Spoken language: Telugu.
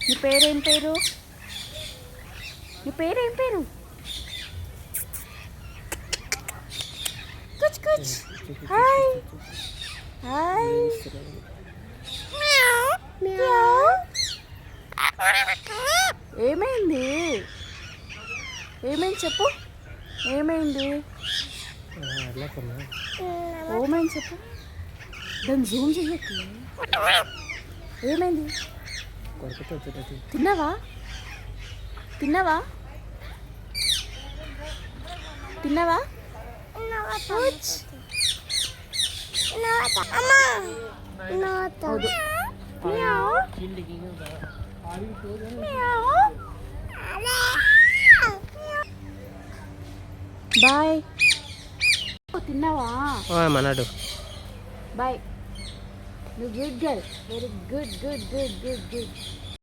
నీ పేరేం పేరు? నీ పేరేం పేరు? కుచ్ కుచ్. Hi hi. ఏమైంది? ఏమైంది చెప్పు. ఏమైంది? ఏమైంది చెప్పు. దాన్ని జూమ్ చెయ్యకు. ఏమైంది? తిన్నావా? తిన్నావా? తిన్నావా? బాయ్. తిన్నావా? మనాడు బాయ్. నువ్వు good girl. Very good good good good good.